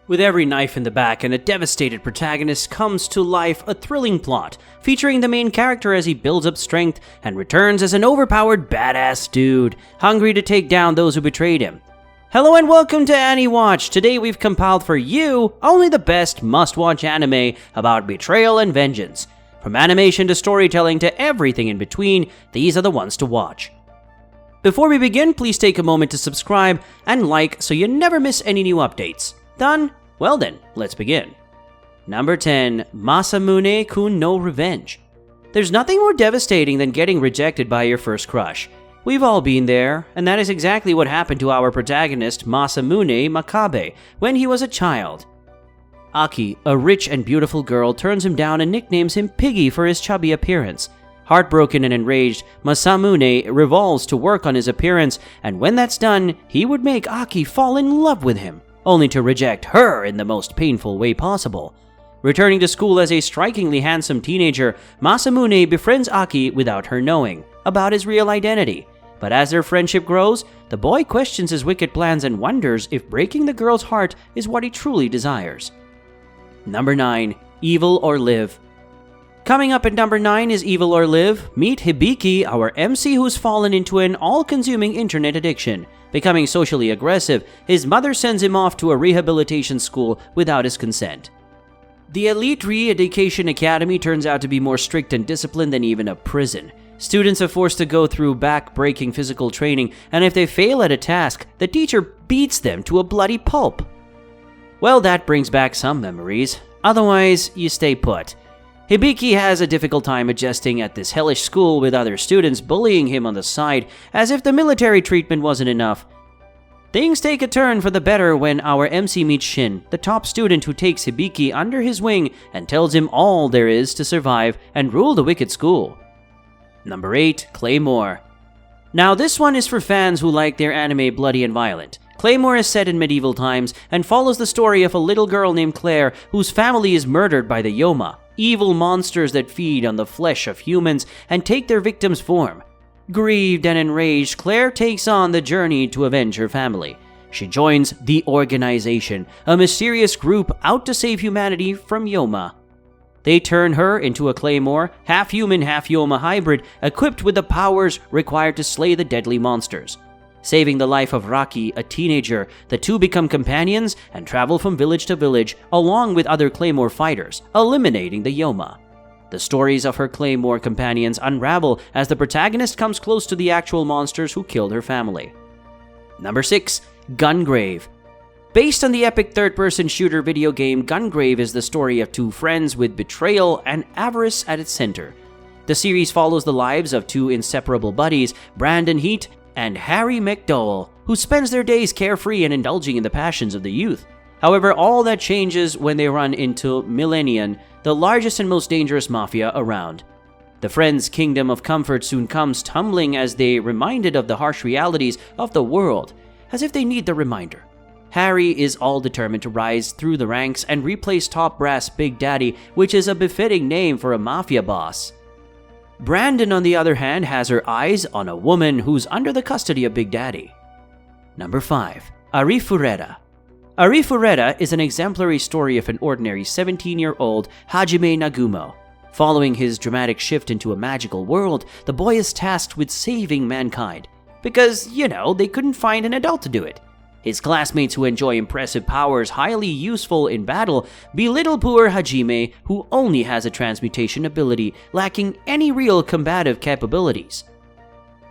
With every knife in the back and a devastated protagonist comes to life a thrilling plot, featuring the main character as he builds up strength and returns as an overpowered badass dude, hungry to take down those who betrayed him. Hello and welcome to AniWatch. Today we've compiled for you only the best must-watch anime about betrayal and vengeance. From animation to storytelling to everything in between, these are the ones to watch. Before we begin, please take a moment to subscribe and like so you never miss any new updates. Done? Well then, let's begin. Number 10. Masamune Kun No Revenge. There's nothing more devastating than getting rejected by your first crush. We've all been there, and that is exactly what happened to our protagonist Masamune Makabe when he was a child. Aki, a rich and beautiful girl, turns him down and nicknames him Piggy for his chubby appearance. Heartbroken and enraged, Masamune resolves to work on his appearance, and when that's done, he would make Aki fall in love with him, only to reject her in the most painful way possible. Returning to school as a strikingly handsome teenager, Masamune befriends Aki without her knowing about his real identity. But as their friendship grows, the boy questions his wicked plans and wonders if breaking the girl's heart is what he truly desires. Number 9. Evil or Live. Coming up at number 9 is Evil or Live. Meet Hibiki, our MC who's fallen into an all-consuming internet addiction. Becoming socially aggressive, his mother sends him off to a rehabilitation school without his consent. The elite re-education academy turns out to be more strict and disciplined than even a prison. Students are forced to go through back-breaking physical training, and if they fail at a task, the teacher beats them to a bloody pulp. Well, that brings back some memories. Otherwise, you stay put. Hibiki has a difficult time adjusting at this hellish school with other students bullying him on the side, as if the military treatment wasn't enough. Things take a turn for the better when our MC meets Shin, the top student who takes Hibiki under his wing and tells him all there is to survive and rule the wicked school. Number 8. Claymore. Now this one is for fans who like their anime bloody and violent. Claymore is set in medieval times and follows the story of a little girl named Clare whose family is murdered by the Yoma, evil monsters that feed on the flesh of humans and take their victims' form. Grieved and enraged, Clare takes on the journey to avenge her family. She joins the Organization, a mysterious group out to save humanity from Yoma. They turn her into a Claymore, half-human, half-Yoma hybrid, equipped with the powers required to slay the deadly monsters. Saving the life of Raki, a teenager, the two become companions and travel from village to village along with other Claymore fighters, eliminating the Yoma. The stories of her Claymore companions unravel as the protagonist comes close to the actual monsters who killed her family. Number 6. Gungrave. Based on the epic third-person shooter video game, Gungrave is the story of two friends with betrayal and avarice at its center. The series follows the lives of two inseparable buddies, Brandon Heat and Harry MacDowel, who spends their days carefree and indulging in the passions of the youth. However, all that changes when they run into Millennion, the largest and most dangerous mafia around. The friends' kingdom of comfort soon comes tumbling as they reminded of the harsh realities of the world, as if they need the reminder. Harry is all determined to rise through the ranks and replace top brass Big Daddy, which is a befitting name for a mafia boss. Brandon, on the other hand, has her eyes on a woman who's under the custody of Big Daddy. Number 5. Arifureta. Arifureta is an exemplary story of an ordinary 17-year-old Hajime Nagumo. Following his dramatic shift into a magical world, the boy is tasked with saving mankind. Because, they couldn't find an adult to do it. His classmates who enjoy impressive powers highly useful in battle belittle poor Hajime, who only has a transmutation ability, lacking any real combative capabilities.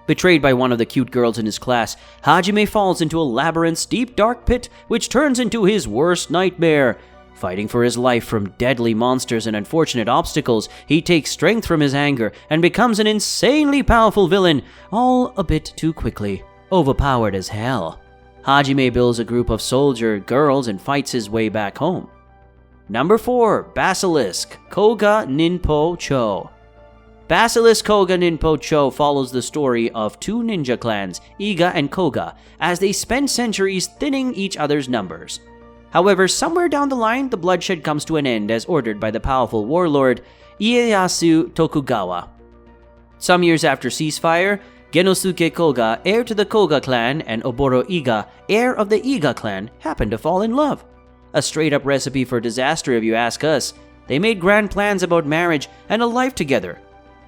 Betrayed by one of the cute girls in his class, Hajime falls into a labyrinth's deep dark pit which turns into his worst nightmare. Fighting for his life from deadly monsters and unfortunate obstacles, he takes strength from his anger and becomes an insanely powerful villain, all a bit too quickly, overpowered as hell. Hajime builds a group of soldier girls and fights his way back home. Number 4. Basilisk Koga Ninpo Cho. Basilisk Koga Ninpo Cho follows the story of two ninja clans, Iga and Koga, as they spend centuries thinning each other's numbers. However, somewhere down the line, the bloodshed comes to an end as ordered by the powerful warlord Ieyasu Tokugawa. Some years after ceasefire, Genosuke Koga, heir to the Koga clan, and Oboro Iga, heir of the Iga clan, happen to fall in love. A straight-up recipe for disaster if you ask us. They made grand plans about marriage and a life together,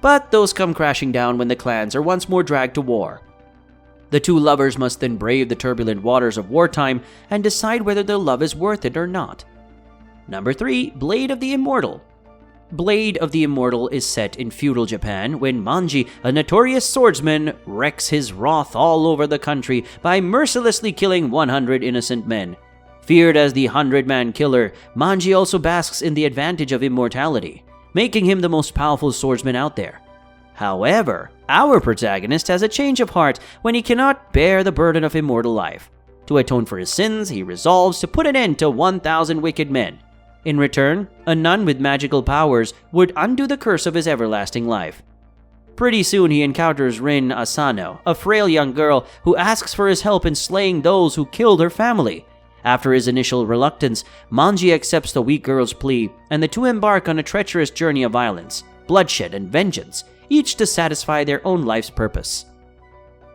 but those come crashing down when the clans are once more dragged to war. The two lovers must then brave the turbulent waters of wartime and decide whether their love is worth it or not. Number 3. Blade of the Immortal. Blade of the Immortal is set in feudal Japan when Manji, a notorious swordsman, wreaks his wrath all over the country by mercilessly killing 100 innocent men. Feared as the 100-man killer, Manji also basks in the advantage of immortality, making him the most powerful swordsman out there. However, our protagonist has a change of heart when he cannot bear the burden of immortal life. To atone for his sins, he resolves to put an end to 1,000 wicked men. In return, a nun with magical powers would undo the curse of his everlasting life. Pretty soon he encounters Rin Asano, a frail young girl who asks for his help in slaying those who killed her family. After his initial reluctance, Manji accepts the weak girl's plea, and the two embark on a treacherous journey of violence, bloodshed, and vengeance, each to satisfy their own life's purpose.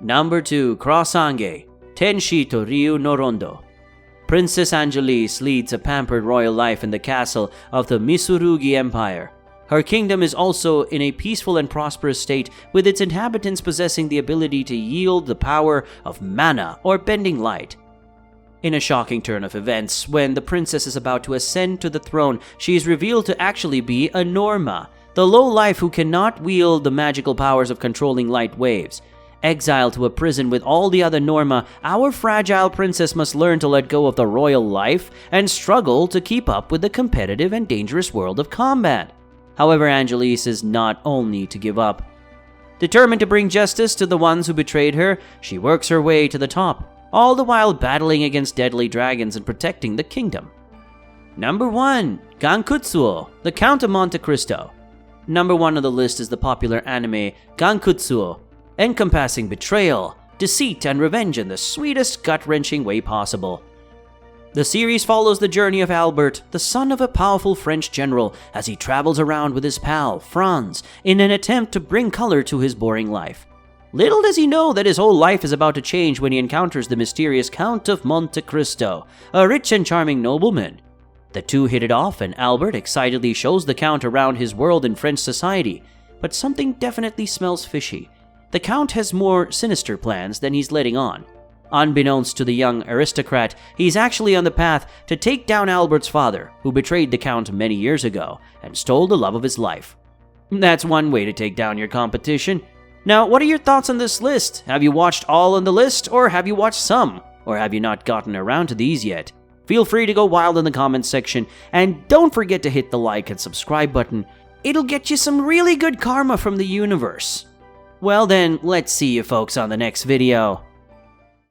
Number 2. Crossange, Tenshi to Ryu no Rondo. Princess Angelise leads a pampered royal life in the castle of the Mitsurugi Empire. Her kingdom is also in a peaceful and prosperous state, with its inhabitants possessing the ability to yield the power of mana or bending light. In a shocking turn of events, when the princess is about to ascend to the throne, she is revealed to actually be a Norma, the low-life who cannot wield the magical powers of controlling light waves. Exiled to a prison with all the other Norma, our fragile princess must learn to let go of the royal life and struggle to keep up with the competitive and dangerous world of combat. However, Angelise is not only to give up. Determined to bring justice to the ones who betrayed her, she works her way to the top, all the while battling against deadly dragons and protecting the kingdom. Number 1. Gankutsuo, the Count of Monte Cristo. Number 1 on the list is the popular anime Gankutsuo, encompassing betrayal, deceit, and revenge in the sweetest, gut-wrenching way possible. The series follows the journey of Albert, the son of a powerful French general, as he travels around with his pal, Franz, in an attempt to bring color to his boring life. Little does he know that his whole life is about to change when he encounters the mysterious Count of Monte Cristo, a rich and charming nobleman. The two hit it off, and Albert excitedly shows the Count around his world in French society, but something definitely smells fishy. The Count has more sinister plans than he's letting on. Unbeknownst to the young aristocrat, he's actually on the path to take down Albert's father, who betrayed the Count many years ago and stole the love of his life. That's one way to take down your competition. Now, what are your thoughts on this list? Have you watched all on the list, or have you watched some? Or have you not gotten around to these yet? Feel free to go wild in the comments section, and don't forget to hit the like and subscribe button. It'll get you some really good karma from the universe. Well then, let's see you folks on the next video.